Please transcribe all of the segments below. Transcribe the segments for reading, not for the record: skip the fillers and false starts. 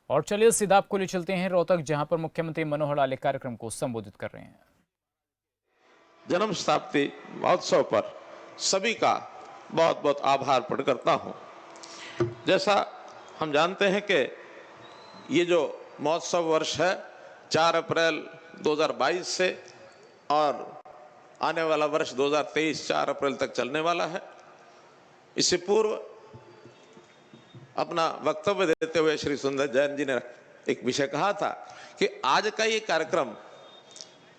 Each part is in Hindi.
और चलिए सीधा आपको ले चलते हैं रोहतक, जहां पर मुख्यमंत्री मनोहर लाल एक कार्यक्रम को संबोधित कर रहे हैं। जन्म शताब्दी महोत्सव पर सभी का बहुत बहुत आभार प्रकट करता हूं। जैसा हम जानते हैं कि ये जो महोत्सव वर्ष है 4 अप्रैल 2022 से और आने वाला वर्ष 2023 4 अप्रैल तक चलने वाला है। इससे पूर्व अपना वक्तव्य देते हुए श्री सुंदर जैन जी ने एक विषय कहा था कि आज का ये कार्यक्रम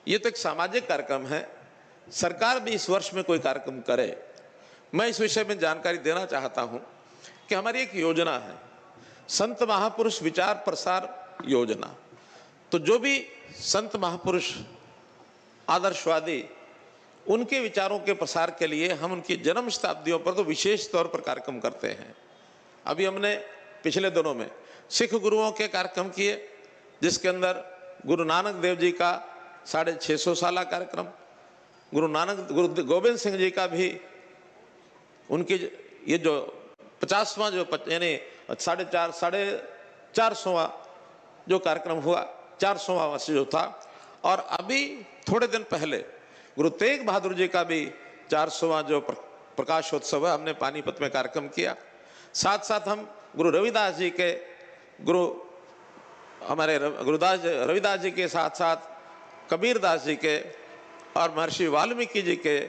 ये तो एक सामाजिक कार्यक्रम है, सरकार भी इस वर्ष में कोई कार्यक्रम करे। मैं इस विषय में जानकारी देना चाहता हूं कि हमारी एक योजना है, संत महापुरुष विचार प्रसार योजना। तो जो भी संत महापुरुष आदर्शवादी, उनके विचारों के प्रसार के लिए हम उनकी जन्म शताब्दियों पर तो विशेष तौर पर कार्यक्रम करते हैं। अभी हमने पिछले दिनों में सिख गुरुओं के कार्यक्रम किए, जिसके अंदर गुरु नानक देव जी का 650 साला कार्यक्रम, गुरु गोविंद सिंह जी का भी उनकी ये जो 50वां जो यानी 450वां जो कार्यक्रम हुआ, 400वां वर्ष जो था। और अभी थोड़े दिन पहले गुरु तेग बहादुर जी का भी 400वां जो प्रकाशोत्सव है, हमने पानीपत में कार्यक्रम किया। साथ साथ हम गुरु रविदास जी के हमारे रविदास जी के साथ साथ कबीरदास जी के और महर्षि वाल्मीकि जी के,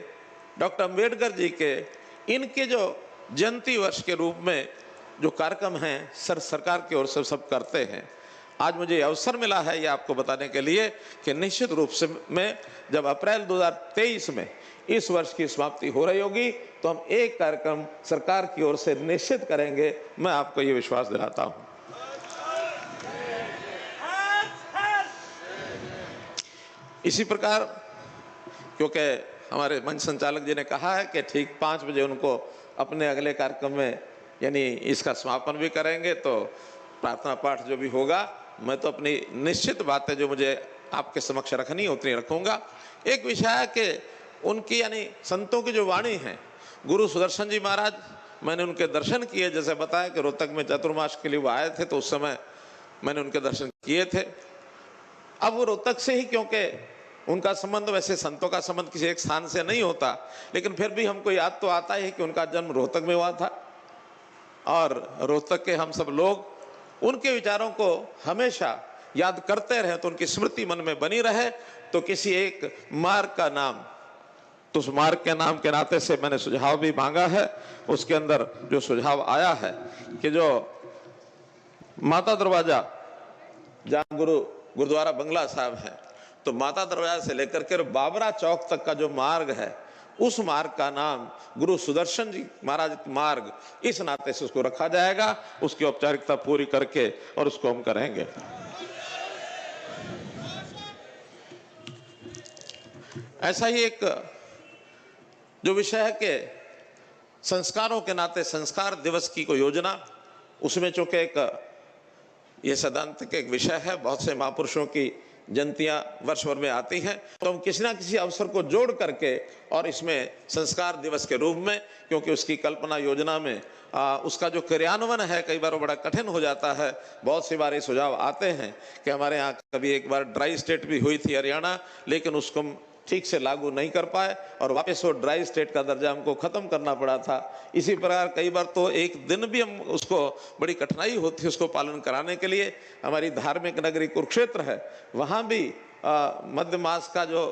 डॉक्टर अंबेडकर जी के, इनके जो जयंती वर्ष के रूप में जो कार्यक्रम हैं सरकार की ओर से सब करते हैं। आज मुझे अवसर मिला है ये आपको बताने के लिए कि निश्चित रूप से मैं जब अप्रैल 2023 में इस वर्ष की समाप्ति हो रही होगी तो हम एक कार्यक्रम सरकार की ओर से निश्चित करेंगे। मैं आपको ये विश्वास दिलाता हूं। इसी प्रकार क्योंकि हमारे मंच संचालक जी ने कहा है कि ठीक 5 बजे उनको अपने अगले कार्यक्रम में यानी इसका समापन भी करेंगे, तो प्रार्थना पाठ जो भी होगा मैं तो अपनी निश्चित बातें जो मुझे आपके समक्ष रखनी उतनी रखूंगा। एक विषय है कि उनकी यानी संतों की जो वाणी है, गुरु सुदर्शन जी महाराज, मैंने उनके दर्शन किए। जैसे बताया कि रोहतक में चतुर्मास के लिए वो आए थे, तो उस समय मैंने उनके दर्शन किए थे। अब वो रोहतक से ही, क्योंकि उनका संबंध वैसे संतों का संबंध किसी एक स्थान से नहीं होता, लेकिन फिर भी हमको याद तो आता है कि उनका जन्म रोहतक में हुआ था और रोहतक के हम सब लोग उनके विचारों को हमेशा याद करते रहे, तो उनकी स्मृति मन में बनी रहे। तो किसी एक मार्ग का नाम, तो उस मार्ग के नाम के नाते से मैंने सुझाव भी मांगा है। उसके अंदर जो सुझाव आया है कि जो माता दरवाजा जहां गुरुद्वारा बंगला साहब है, तो माता दरवाजा से लेकर के बाबरा चौक तक का जो मार्ग है, उस मार्ग का नाम गुरु सुदर्शन जी महाराज मार्ग, इस नाते से उसको रखा जाएगा। उसकी औपचारिकता पूरी करके और उसको हम करेंगे। ऐसा ही एक जो विषय है कि संस्कारों के नाते संस्कार दिवस की कोई योजना, उसमें चूंकि एक ये सैद्धांतिक एक विषय है, बहुत से महापुरुषों की जयंतियां वर्ष भर में आती हैं, तो हम किसी ना किसी अवसर को जोड़ करके और इसमें संस्कार दिवस के रूप में, क्योंकि उसकी कल्पना योजना में उसका जो क्रियान्वयन है कई बार वो बड़ा कठिन हो जाता है। बहुत सी बार ये सुझाव आते हैं कि हमारे यहाँ कभी एक बार ड्राई स्टेट भी हुई थी हरियाणा, लेकिन उसको ठीक से लागू नहीं कर पाए और वापस वो ड्राई स्टेट का दर्जा हमको खत्म करना पड़ा था। इसी प्रकार कई बार तो एक दिन भी हम उसको बड़ी कठिनाई होती है उसको पालन कराने के लिए। हमारी धार्मिक नगरी कुरुक्षेत्र है, वहाँ भी मध्य मास का जो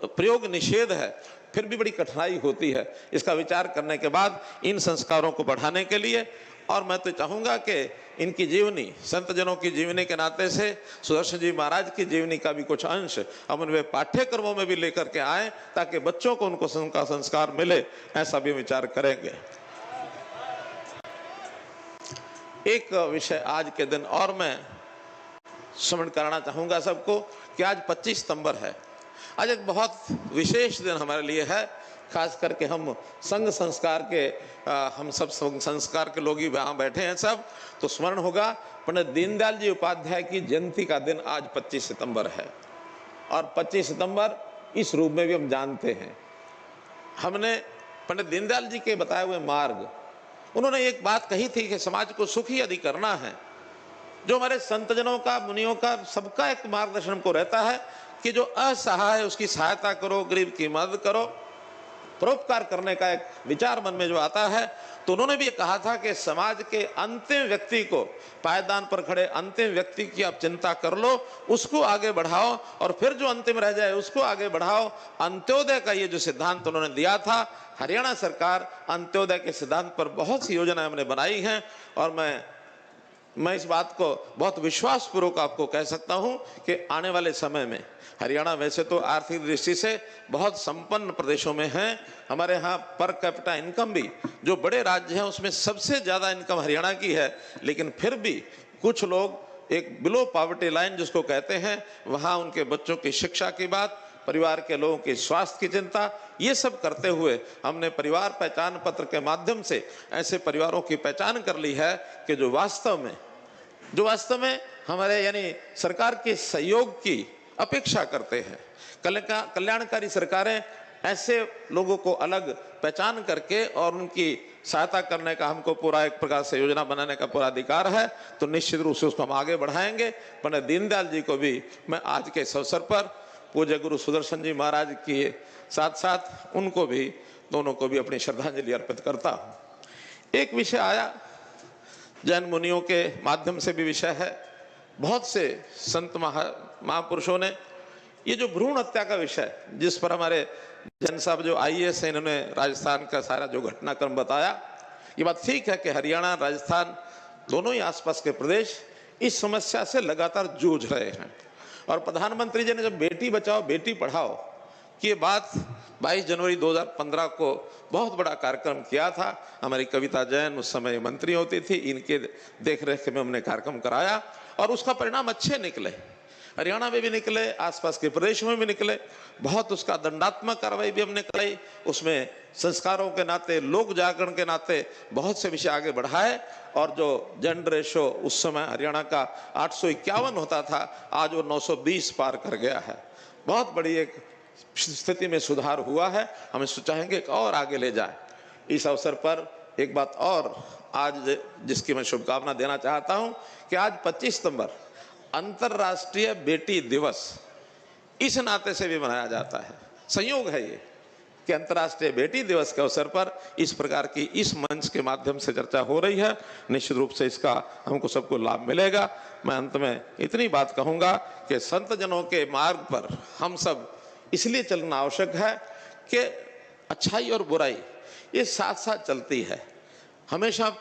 प्रयोग निषेध है, फिर भी बड़ी कठिनाई होती है। इसका विचार करने के बाद इन संस्कारों को बढ़ाने के लिए, और मैं तो चाहूँगा कि इनकी जीवनी, संत जनों की जीवनी के नाते से सुदर्शन जी महाराज की जीवनी का भी कुछ अंश हम उनके पाठ्यक्रमों में भी लेकर के आए, ताकि बच्चों को उनको संस्कार मिले, ऐसा भी विचार करेंगे। एक विषय आज के दिन और मैं स्मरण कराना चाहूँगा सबको कि आज 25 सितंबर है। आज एक बहुत विशेष दिन हमारे लिए है, खास करके हम संघ संस्कार के हम सब संस्कार के लोग ही वहाँ बैठे हैं सब, तो स्मरण होगा पंडित दीनदयाल जी उपाध्याय की जयंती का दिन आज 25 सितंबर है। और 25 सितंबर इस रूप में भी हम जानते हैं। हमने पंडित दीनदयाल जी के बताए हुए मार्ग, उन्होंने एक बात कही थी कि समाज को सुखी यदि करना है जो हमारे संतजनों का, मुनियों का, सबका एक मार्गदर्शन हमको रहता है कि जो असहाय है उसकी सहायता करो, गरीब की मदद करो, परोपकार करने का एक विचार मन में जो आता है। तो उन्होंने भी कहा था कि समाज के अंतिम व्यक्ति को, पायदान पर खड़े अंतिम व्यक्ति की आप चिंता कर लो, उसको आगे बढ़ाओ, और फिर जो अंतिम रह जाए उसको आगे बढ़ाओ। अंत्योदय का ये जो सिद्धांत उन्होंने दिया था, हरियाणा सरकार अंत्योदय के सिद्धांत पर बहुत सी योजनाएं हमने बनाई हैं, और मैं इस बात को बहुत विश्वासपूर्वक आपको कह सकता हूं कि आने वाले समय में हरियाणा वैसे तो आर्थिक दृष्टि से बहुत संपन्न प्रदेशों में है। हमारे यहाँ पर कैपिटा इनकम भी जो बड़े राज्य हैं उसमें सबसे ज़्यादा इनकम हरियाणा की है, लेकिन फिर भी कुछ लोग एक बिलो पॉवर्टी लाइन जिसको कहते हैं, वहाँ उनके बच्चों की शिक्षा की बात, परिवार के लोगों की स्वास्थ्य की चिंता, ये सब करते हुए हमने परिवार पहचान पत्र के माध्यम से ऐसे परिवारों की पहचान कर ली है कि जो वास्तव में हमारे यानी सरकार के सहयोग की अपेक्षा करते हैं। कल्याणकारी सरकारें ऐसे लोगों को अलग पहचान करके और उनकी सहायता करने का हमको पूरा एक प्रकार से योजना बनाने का पूरा अधिकार है, तो निश्चित रूप से उसको हम आगे बढ़ाएंगे। पंडित दीनदयाल जी को भी मैं आज के इस अवसर पर पूज्य गुरु सुदर्शन जी महाराज के साथ साथ उनको भी, दोनों को भी अपनी श्रद्धांजलि अर्पित करता हूँ। एक विषय आया, जैन मुनियों के माध्यम से भी विषय है, बहुत से संत महापुरुषों ने ये जो भ्रूण हत्या का विषय, जिस पर हमारे जैन साहब जो IAS है, इन्होंने राजस्थान का सारा जो घटनाक्रम बताया, ये बात ठीक है कि हरियाणा राजस्थान दोनों ही आसपास के प्रदेश इस समस्या से लगातार जूझ रहे हैं। और प्रधानमंत्री जी ने जब बेटी बचाओ बेटी पढ़ाओ की ये बात 22 जनवरी 2015 को बहुत बड़ा कार्यक्रम किया था, हमारी कविता जैन उस समय मंत्री होती थी, इनके देखरेख में हमने कार्यक्रम कराया और उसका परिणाम अच्छे निकले। हरियाणा में भी निकले, आसपास के प्रदेशों में भी निकले, बहुत उसका दंडात्मक कार्रवाई भी हमने कराई, उसमें संस्कारों के नाते, लोक जागरण के नाते बहुत से विषय आगे बढ़ाए। और जो जेंडर रेशो उस समय हरियाणा का 851 होता था, आज वो 920 पार कर गया है। बहुत बड़ी एक स्थिति में सुधार हुआ है, हम इसको चाहेंगे कि और आगे ले जाए। इस अवसर पर एक बात और आज जिसकी मैं शुभकामना देना चाहता हूं कि आज 25 सितंबर अंतर्राष्ट्रीय बेटी दिवस इस नाते से भी मनाया जाता है। संयोग है ये कि अंतर्राष्ट्रीय बेटी दिवस के अवसर पर इस प्रकार की इस मंच के माध्यम से चर्चा हो रही है। निश्चित रूप से इसका हमको सबको लाभ मिलेगा। मैं अंत में इतनी बात कहूंगा कि संत जनों के मार्ग पर हम सब इसलिए चलना आवश्यक है कि अच्छाई और बुराई ये साथ साथ चलती है, हमेशा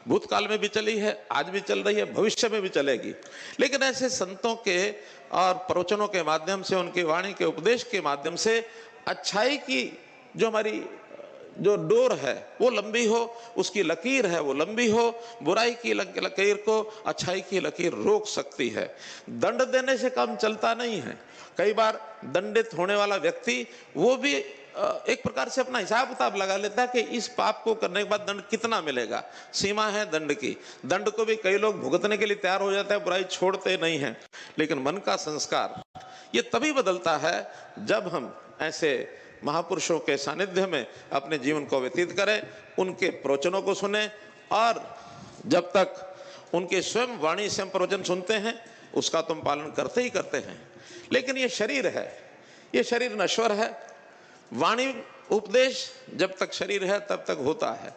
भूतकाल में भी चली है, आज भी चल रही है, भविष्य में भी चलेगी। लेकिन ऐसे संतों के और प्रवचनों के माध्यम से, उनकी वाणी के उपदेश के माध्यम से अच्छाई की जो हमारी जो डोर है वो लंबी हो, उसकी लकीर है वो लंबी हो, बुराई की लकीर को अच्छाई की लकीर रोक सकती है। दंड देने से काम चलता नहीं है। कई बार दंडित होने वाला व्यक्ति वो भी एक प्रकार से अपना हिसाब किताब लगा लेता है कि इस पाप को करने के बाद दंड कितना मिलेगा, सीमा है दंड की। दंड को भी कई लोग भुगतने के लिए तैयार हो जाते हैं, बुराई छोड़ते नहीं हैं। लेकिन मन का संस्कार ये तभी बदलता है जब हम ऐसे महापुरुषों के सानिध्य में अपने जीवन को व्यतीत करें, उनके प्रवचनों को सुने, और जब तक उनके स्वयं वाणी से हम प्रवचन सुनते हैं उसका तुम पालन करते ही करते हैं। लेकिन ये शरीर है, ये शरीर नश्वर है। वाणी उपदेश जब तक शरीर है तब तक होता है,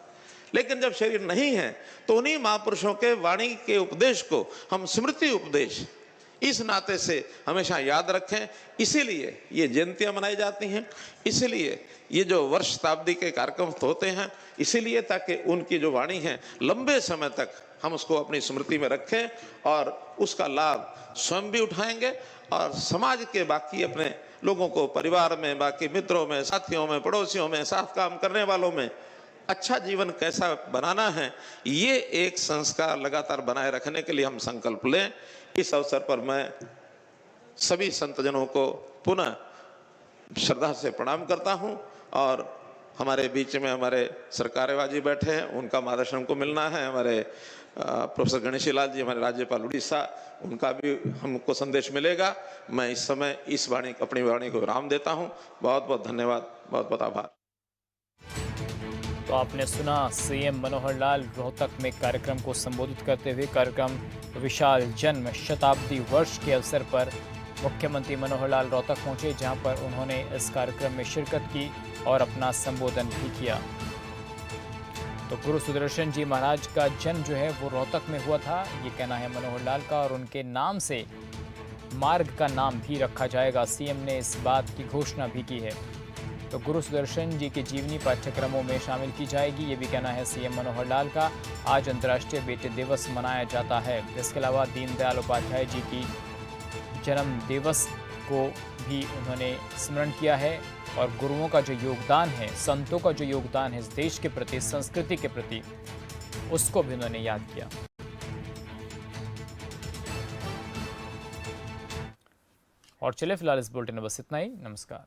लेकिन जब शरीर नहीं है तो उन्हीं महापुरुषों के वाणी के उपदेश को हम स्मृति उपदेश इस नाते से हमेशा याद रखें। इसीलिए ये जयंतियां मनाई जाती हैं, इसीलिए ये जो वर्ष शताब्दी के कार्यक्रम होते हैं, इसीलिए ताकि उनकी जो वाणी है लंबे समय तक हम उसको अपनी स्मृति में रखें और उसका लाभ स्वयं भी उठाएंगे और समाज के बाकी अपने लोगों को, परिवार में, बाकी मित्रों में, साथियों में, पड़ोसियों में, साथ काम करने वालों में अच्छा जीवन कैसा बनाना है, ये एक संस्कार लगातार बनाए रखने के लिए हम संकल्प लें। इस अवसर पर मैं सभी संतजनों को पुनः श्रद्धा से प्रणाम करता हूं और हमारे बीच में हमारे सरकारेवाजी बैठे हैं, उनका मार्गदर्शन को मिलना है। हमारे प्रोफेसर गणेशी लाल जी, हमारे राज्यपाल उड़ीसा, उनका भी हमको संदेश मिलेगा। मैं इस समय अपनी वाणी को विराम देता हूं। बहुत बहुत धन्यवाद, बहुत बहुत आभार। तो आपने सुना सीएम मनोहर लाल रोहतक में कार्यक्रम को संबोधित करते हुए। कार्यक्रम विशाल जन्म शताब्दी वर्ष के अवसर पर मुख्यमंत्री मनोहर लाल रोहतक पहुंचे, जहां पर उन्होंने इस कार्यक्रम में शिरकत की और अपना संबोधन भी किया। तो गुरु सुदर्शन जी महाराज का जन्म जो है वो रोहतक में हुआ था, ये कहना है मनोहर लाल का, और उनके नाम से मार्ग का नाम भी रखा जाएगा। सीएम ने इस बात की घोषणा भी की है। तो गुरु सुदर्शन जी की जीवनी पाठ्यक्रमों में शामिल की जाएगी, ये भी कहना है सीएम मनोहर लाल का। आज अंतर्राष्ट्रीय बेटे दिवस मनाया जाता है। इसके अलावा दीनदयाल उपाध्याय जी की जन्म दिवस को भी उन्होंने स्मरण किया है, और गुरुओं का जो योगदान है, संतों का जो योगदान है इस देश के प्रति, संस्कृति के प्रति, उसको भी उन्होंने याद किया। और चलिए फिलहाल इस बुलेटिन में बस इतना ही। नमस्कार।